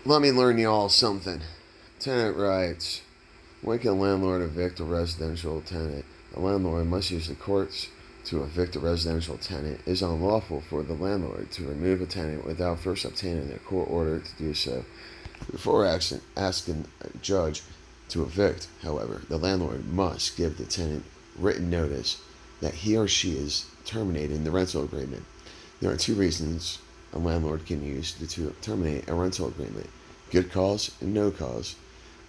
Let me learn y'all something. Tenant rights. When can a landlord evict a residential tenant? A landlord must use the courts to evict a residential tenant. It is unlawful for the landlord to remove a tenant without first obtaining a court order to do so. Before asking a judge to evict, however, the landlord must give the tenant written notice that he or she is terminating the rental agreement. There are two reasons a landlord can use to terminate a rental agreement: good cause and no cause.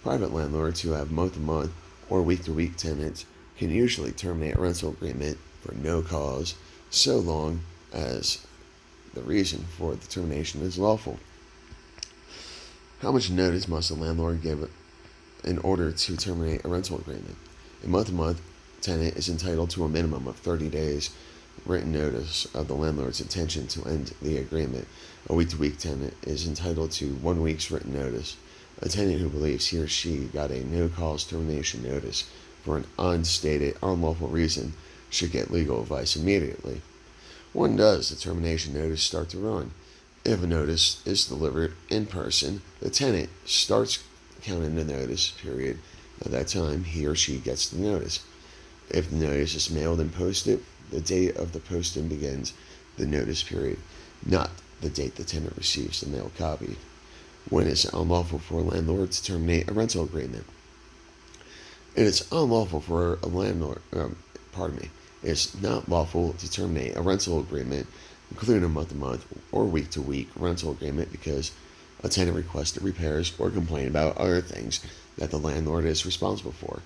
Private landlords who have month to month or week to week tenants can usually terminate a rental agreement for no cause so long as the reason for the termination is lawful. How much notice must a landlord give in order to terminate a rental agreement? A month to month tenant is entitled to a minimum of 30 days written notice of the landlord's intention to end the agreement. A week to week tenant is entitled to 1 week's written notice. A tenant who believes he or she got a no cause termination notice for an unstated, unlawful reason should get legal advice immediately. When does the termination notice start to run? If a notice is delivered in person, the tenant starts counting the notice period. At that time, he or she gets the notice. If the notice is mailed and posted, the date of the posting begins the notice period, not the date the tenant receives the mailed copy. When is it unlawful for a landlord to terminate a rental agreement? It is unlawful for a landlord, it is not lawful to terminate a rental agreement, including a month-to-month or week-to-week rental agreement, because a tenant requested repairs or complained about other things that the landlord is responsible for.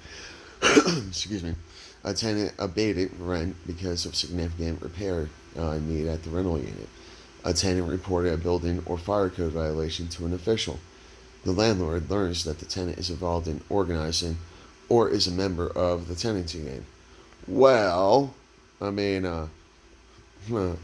Excuse me. A tenant abated rent because of significant repair need at the rental unit. A tenant reported a building or fire code violation to an official. The landlord learns that the tenant is involved in organizing or is a member of the tenancy gang. Well, I mean, the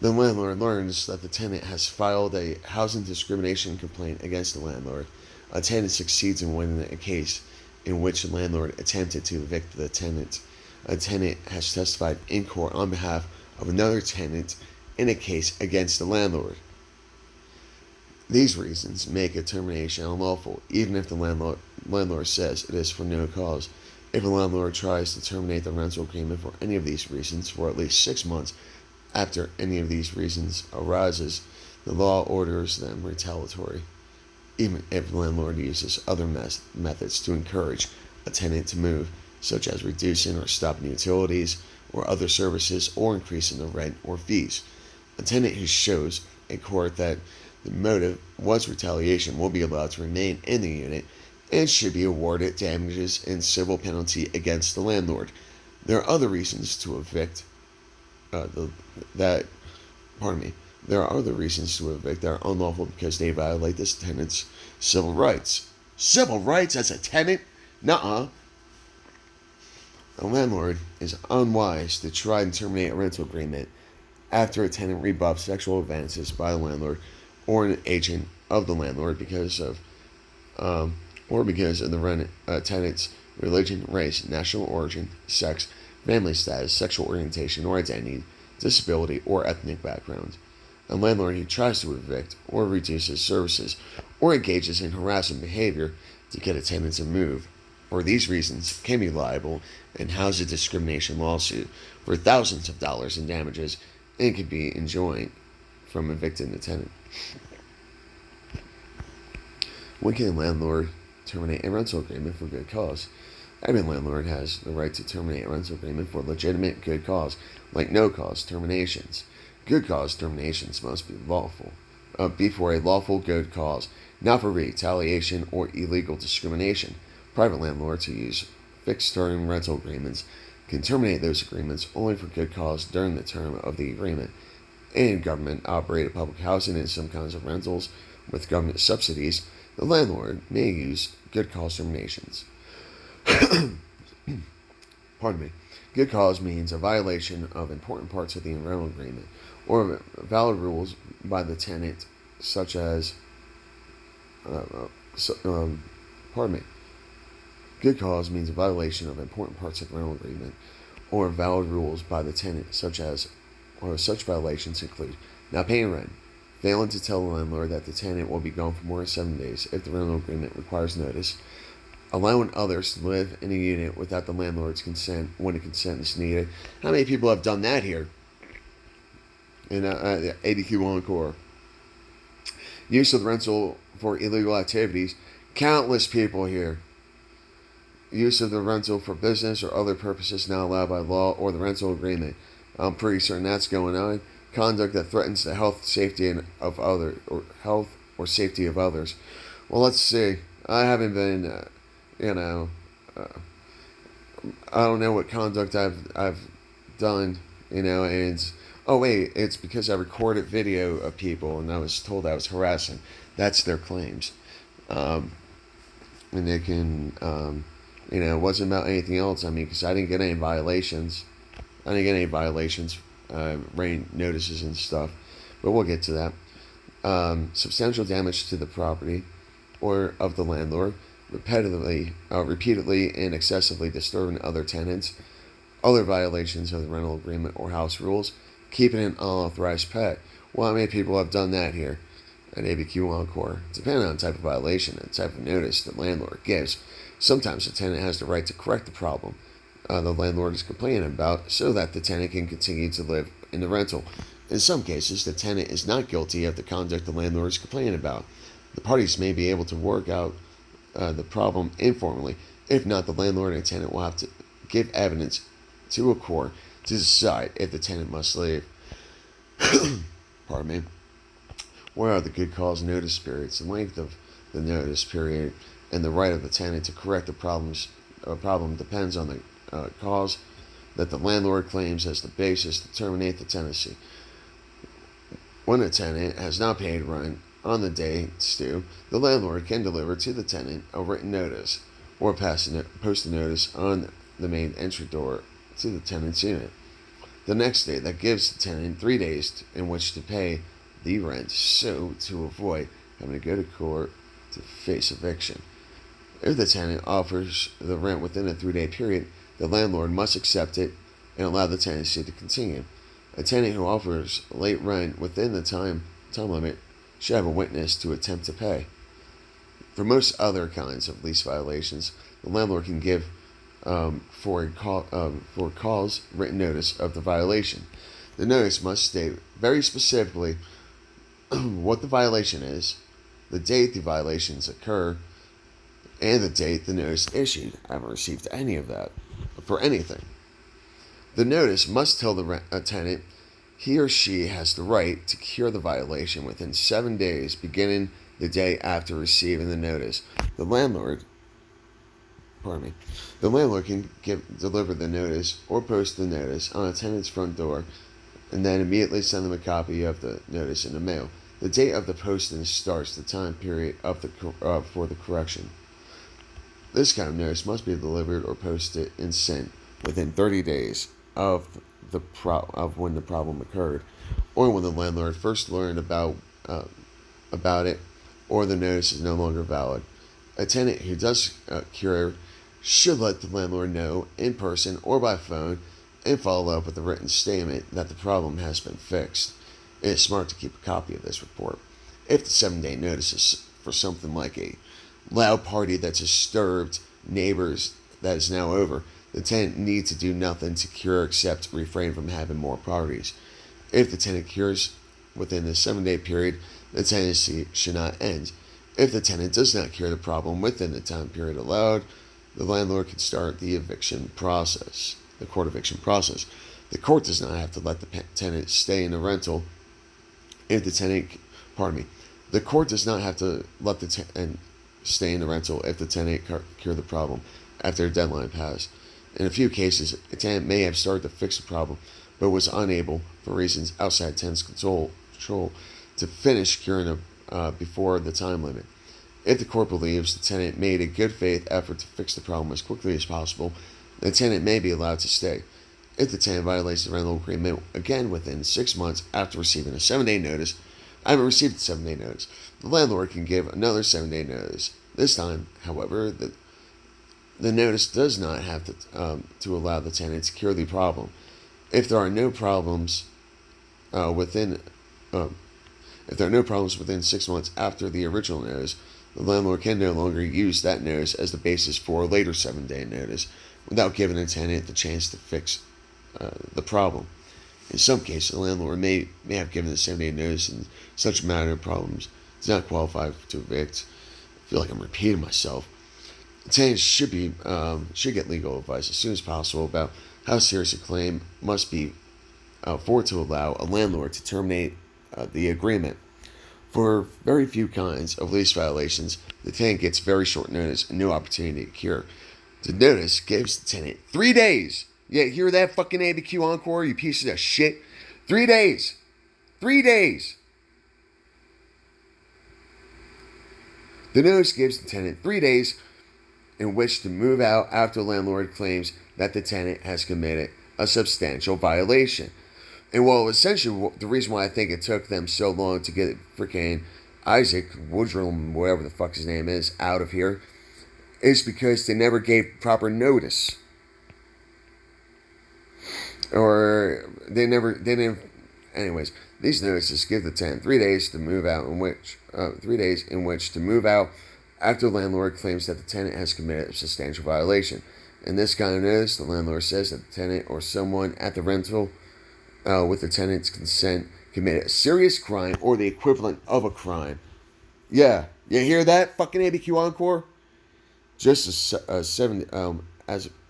landlord learns that the tenant has filed a housing discrimination complaint against the landlord. A tenant succeeds in winning a case in which the landlord attempted to evict the tenant. A tenant has testified in court on behalf of another tenant in a case against the landlord. These reasons make a termination unlawful, even if the landlord says it is for no cause. If a landlord tries to terminate the rental agreement for any of these reasons for at least 6 months after any of these reasons arises, the law orders them retaliatory, even if the landlord uses other methods to encourage a tenant to move, such as reducing or stopping utilities or other services or increasing the rent or fees. A tenant who shows a court that the motive was retaliation will be allowed to remain in the unit and should be awarded damages and civil penalty against the landlord. There are other reasons to evict uh, the, that. Pardon me. There are other reasons to evict that are unlawful because they violate this tenant's civil rights. Civil rights as a tenant? Nuh-uh. A landlord is unwise to try and terminate a rental agreement after a tenant rebuffs sexual advances by the landlord or an agent of the landlord because of the tenant's religion, race, national origin, sex, family status, sexual orientation or identity, disability, or ethnic background. A landlord who tries to evict or reduces services or engages in harassing behavior to get a tenant to move for these reasons can be liable and house a discrimination lawsuit for thousands of dollars in damages and can be enjoined from evicting the tenant. When can a landlord terminate a rental agreement for good cause? Every landlord has the right to terminate a rental agreement for legitimate good cause, like no cause terminations. Good cause terminations must be be for a lawful good cause, not for retaliation or illegal discrimination. Private landlords who use fixed-term rental agreements can terminate those agreements only for good cause during the term of the agreement. In government-operated public housing and some kinds of rentals with government subsidies, the landlord may use good cause terminations. Pardon me. Good cause means a violation of important parts of the rental agreement or valid rules by the tenant, such as, so, pardon me. Good cause means a violation of important parts of the rental agreement or valid rules by the tenant, such as, or such violations include not paying rent, failing to tell the landlord that the tenant will be gone for more than 7 days if the rental agreement requires notice, allowing others to live in a unit without the landlord's consent when a consent is needed. How many people have done that here in ABQ Encore? Use of the rental for illegal activities. Countless people here. Use of the rental for business or other purposes not allowed by law or the rental agreement. I'm pretty certain that's going on. Conduct that threatens the health, safety of others, or health or safety of others. Well, let's see. I haven't been, I don't know what conduct I've done, and oh wait, it's because I recorded video of people and I was told I was harassing. That's their claims, and they can, it wasn't about anything else. I mean, because I didn't get any violations. Rain notices and stuff, but we'll get to that. Substantial damage to the property or of the landlord, repeatedly and excessively disturbing other tenants, other violations of the rental agreement or house rules, keeping an unauthorized pet. Well, how many people have done that here at ABQ Encore? Depending on the type of violation and type of notice the landlord gives, sometimes the tenant has the right to correct the problem the landlord is complaining about so that the tenant can continue to live in the rental. In some cases, the tenant is not guilty of the conduct the landlord is complaining about. The parties may be able to work out the problem informally. If not, the landlord and tenant will have to give evidence to a court to decide if the tenant must leave. Pardon me. What are the good cause notice periods? The length of the notice period and the right of the tenant to correct the problem depends on the cause that the landlord claims as the basis to terminate the tenancy. When a tenant has not paid rent on the day it's due, the landlord can deliver to the tenant a written notice or post a notice on the main entry door to the tenant's unit. The next day, that gives the tenant 3 days in which to pay the rent, so to avoid having to go to court to face eviction. If the tenant offers the rent within a 3-day period, the landlord must accept it and allow the tenancy to continue. A tenant who offers late rent within the time limit should have a witness to attempt to pay. For most other kinds of lease violations, the landlord can give for cause written notice of the violation. The notice must state very specifically what the violation is, the date the violations occur, and the date the notice issued. I haven't received any of that for anything. The notice must tell the tenant he or she has the right to cure the violation within 7 days beginning the day after receiving the notice. The landlord can deliver the notice or post the notice on a tenant's front door and then immediately send them a copy of the notice in the mail. The date of the posting starts the time period of for the correction. This kind of notice must be delivered or posted and sent within 30 days of when the problem occurred, or when the landlord first learned about it, or the notice is no longer valid. A tenant who does cure should let the landlord know in person or by phone and follow up with a written statement that the problem has been fixed. It is smart to keep a copy of this report. If the 7-day notice is for something like a loud party that disturbed neighbors that is now over, the tenant needs to do nothing to cure except refrain from having more parties. If the tenant cures within the 7-day period, the tenancy should not end. If the tenant does not cure the problem within the time period allowed, the landlord can start the court eviction process. The court does not have to let the tenant stay in the rental if the tenant, the court does not have to let the tenant stay in the rental if the tenant cure the problem after a deadline passed. In a few cases, a tenant may have started to fix the problem, but was unable, for reasons outside tenant's control, to finish curing before the time limit. If the court believes the tenant made a good faith effort to fix the problem as quickly as possible, the tenant may be allowed to stay. If the tenant violates the rental agreement again within 6 months after receiving a 7-day notice, I haven't received a 7-day notice, the landlord can give another 7-day notice. This time, however, the notice does not have to allow the tenant to cure the problem. If there are no problems within If there are no problems within 6 months after the original notice, the landlord can no longer use that notice as the basis for a later 7-day notice without giving the tenant the chance to fix the problem. In some cases, the landlord may have given the 7-day notice in such minor problems does not qualify to evict. I feel like I'm repeating myself. Tenants should get legal advice as soon as possible about how serious a claim must be for it to allow a landlord to terminate the agreement. For very few kinds of lease violations, the tenant gets very short notice and no opportunity to cure. The notice gives the tenant 3 days. Yeah, hear that, fucking ABQ Encore, you pieces of shit? 3 days. 3 days. The notice gives the tenant 3 days in which to move out after the landlord claims that the tenant has committed a substantial violation. And well, essentially, the reason why I think it took them so long to get freaking Isaac Woodrum, whatever the fuck his name is, out of here, is because they never gave proper notice. Or they didn't. Anyways, these notices give the tenant 3 days to move out, 3 days in which to move out after the landlord claims that the tenant has committed a substantial violation. In this kind of notice, the landlord says that the tenant or someone at the rental, with the tenant's consent, committed a serious crime or the equivalent of a crime. Yeah, you hear that, fucking ABQ Encore? Just as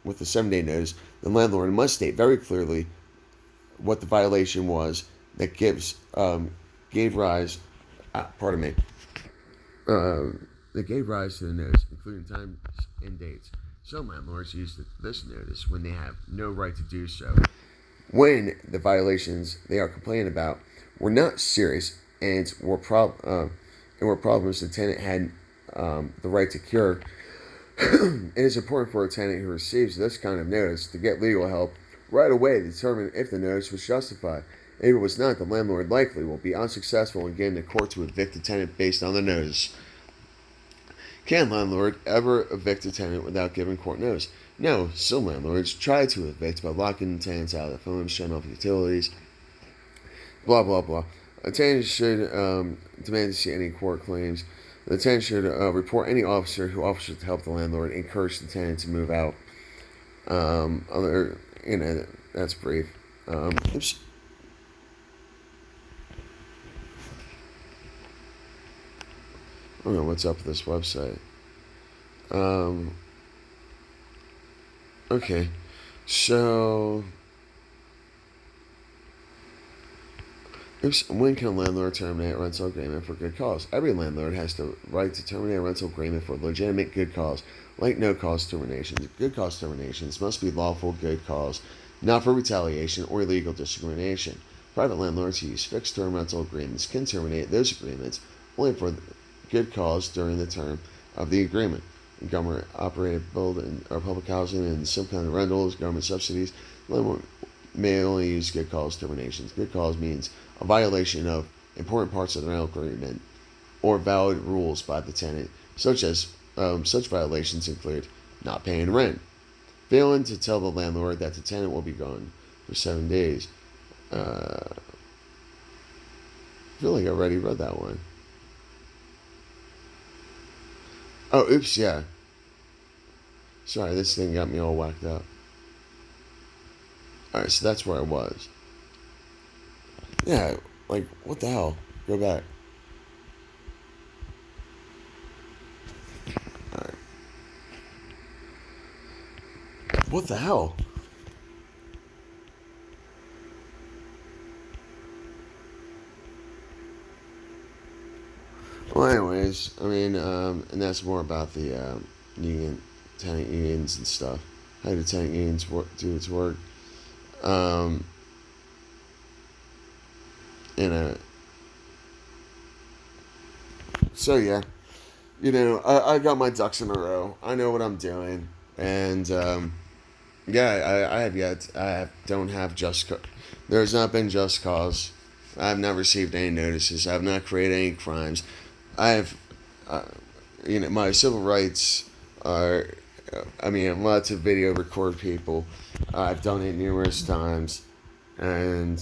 with the 7-day notice, the landlord must state very clearly what the violation was that gave rise. That gave rise to the notice, including times and dates. Some landlords use this notice when they have no right to do so, when the violations they are complaining about were not serious and were problems the tenant had the right to cure. It is important for a tenant who receives this kind of notice to get legal help right away to determine if the notice was justified. If it was not, the landlord likely will be unsuccessful in getting the court to evict the tenant based on the notice. Can landlord ever evict a tenant without giving court notice? No. Some landlords try to evict by locking the tenants out of the phones, shutting off utilities, blah, blah, blah. A tenant should demand to see any court claims. The tenant should report any officer who offers to help the landlord, encourage the tenant to move out. That's brief. Oops. I don't know what's up with this website. Okay, so when can a landlord terminate a rental agreement for good cause? Every landlord has the right to terminate a rental agreement for legitimate good cause, like no cause terminations. Good cause terminations must be lawful good cause, not for retaliation or illegal discrimination. Private landlords who use fixed-term rental agreements can terminate those agreements only for good cause during the term of the agreement. Government-operated building or public housing and some kind of rentals, government subsidies, landlord may only use good cause terminations. Good cause means a violation of important parts of the rental agreement or valid rules by the tenant, such violations include not paying rent, failing to tell the landlord that the tenant will be gone for 7 days. I feel like I already read that one. Oh, oops, yeah. Sorry, this thing got me all whacked up. Alright, so that's where I was. Yeah, like, what the hell? Go back. Alright. What the hell? Well, anyways, I mean, and that's more about the tenant unions and stuff. How do tenant unions do its work? So yeah, I got my ducks in a row. I know what I'm doing, and don't have there's not been just cause. I have not received any notices. I have not created any crimes. I have, my civil rights are. I'm allowed to video record people. I've done it numerous times, and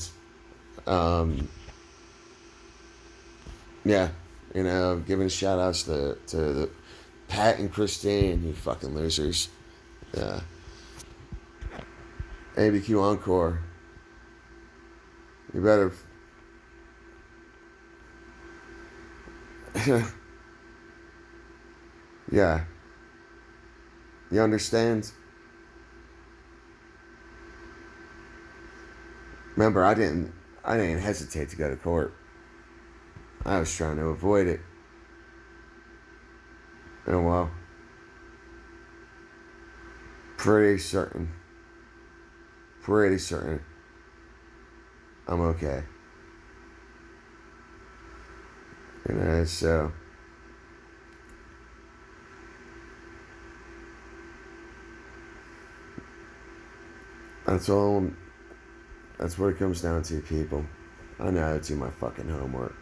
Yeah, giving shout outs to the Pat and Christine, you fucking losers. Yeah. ABQ Encore. You better. Yeah. You understand? Remember, I didn't hesitate to go to court. I was trying to avoid it. And well, pretty certain, pretty certain I'm okay. So that's all. That's what it comes down to, people. I know how to do my fucking homework.